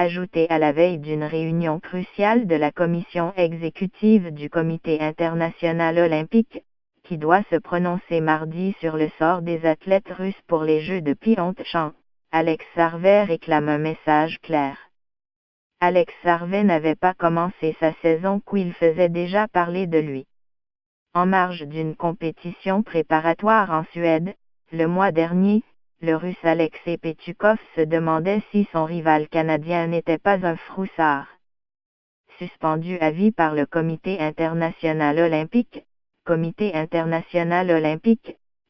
ajouté à la veille d'une réunion cruciale de la commission exécutive du Comité international olympique, qui doit se prononcer mardi sur le sort des athlètes russes pour les Jeux de Pyeongchang. Alex Harvey réclame un message clair. Alex Harvey n'avait pas commencé sa saison qu'il faisait déjà parler de lui. En marge d'une compétition préparatoire en Suède, le mois dernier, le Russe Alexei Petchukov se demandait si son rival canadien n'était pas un froussard. Suspendu à vie par le Comité international olympique,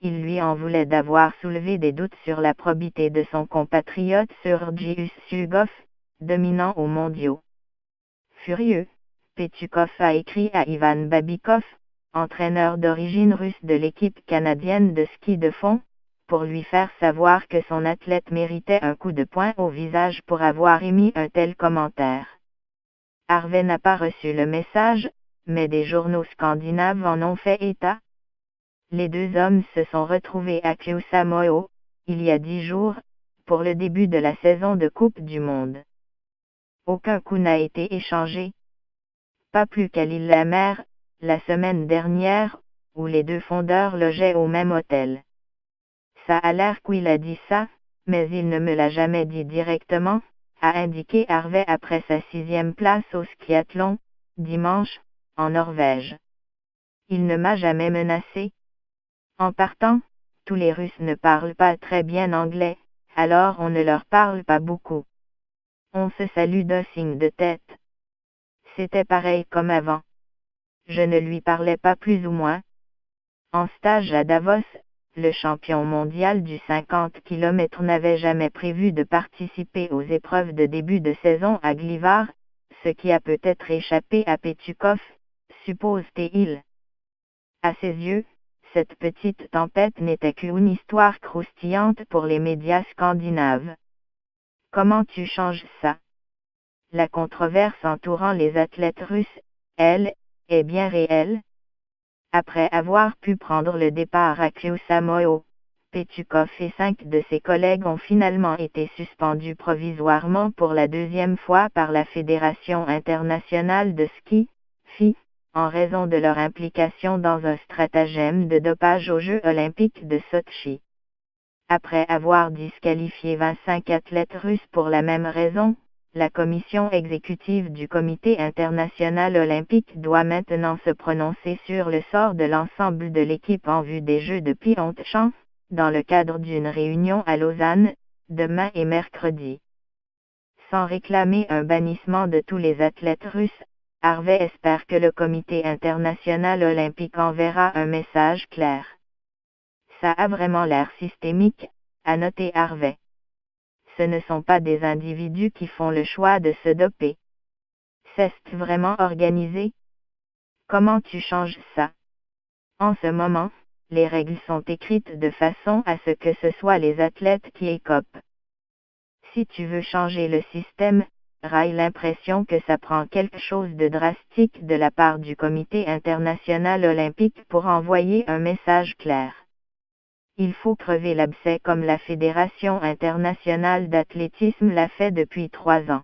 il lui en voulait d'avoir soulevé des doutes sur la probité de son compatriote Sergius Shugov, dominant aux mondiaux. Furieux, Petchukov a écrit à Ivan Babikov, entraîneur d'origine russe de l'équipe canadienne de ski de fond, pour lui faire savoir que son athlète méritait un coup de poing au visage pour avoir émis un tel commentaire. Harvey n'a pas reçu le message, mais des journaux scandinaves en ont fait état. Les deux hommes se sont retrouvés à Kuusamoo, il y a 10 jours, pour le début de la saison de Coupe du Monde. Aucun coup n'a été échangé. Pas plus qu'à l'île-la-Mer, la semaine dernière, où les deux fondeurs logeaient au même hôtel. Ça a l'air qu'il a dit ça, mais il ne me l'a jamais dit directement, a indiqué Harvey après sa 6e place au skiathlon, dimanche, en Norvège. Il ne m'a jamais menacé. En partant, tous les Russes ne parlent pas très bien anglais, alors on ne leur parle pas beaucoup. On se salue d'un signe de tête. C'était pareil comme avant. Je ne lui parlais pas plus ou moins. En stage à Davos, le champion mondial du 50 km n'avait jamais prévu de participer aux épreuves de début de saison à Glivar, ce qui a peut-être échappé à Petchukov, suppose-t-il. À ses yeux, cette petite tempête n'était qu'une histoire croustillante pour les médias scandinaves. Comment tu changes ça? La controverse entourant les athlètes russes, elle, est bien réelle. Après avoir pu prendre le départ à Kuusamoo, Petchukov et 5 de ses collègues ont finalement été suspendus provisoirement pour la 2e fois par la Fédération internationale de ski, FI, en raison de leur implication dans un stratagème de dopage aux Jeux olympiques de Sotchi. Après avoir disqualifié 25 athlètes russes pour la même raison, la commission exécutive du Comité international olympique doit maintenant se prononcer sur le sort de l'ensemble de l'équipe en vue des Jeux de Pyeongchang, dans le cadre d'une réunion à Lausanne, demain et mercredi. Sans réclamer un bannissement de tous les athlètes russes, Harvey espère que le Comité international olympique enverra un message clair. Ça a vraiment l'air systémique, a noté Harvey. Ce ne sont pas des individus qui font le choix de se doper. C'est vraiment organisé? Comment tu changes ça? En ce moment, les règles sont écrites de façon à ce que ce soit les athlètes qui écopent. Si tu veux changer le système, j'ai l'impression que ça prend quelque chose de drastique de la part du Comité international olympique pour envoyer un message clair. Il faut crever l'abcès comme la Fédération internationale d'athlétisme l'a fait depuis 3 ans.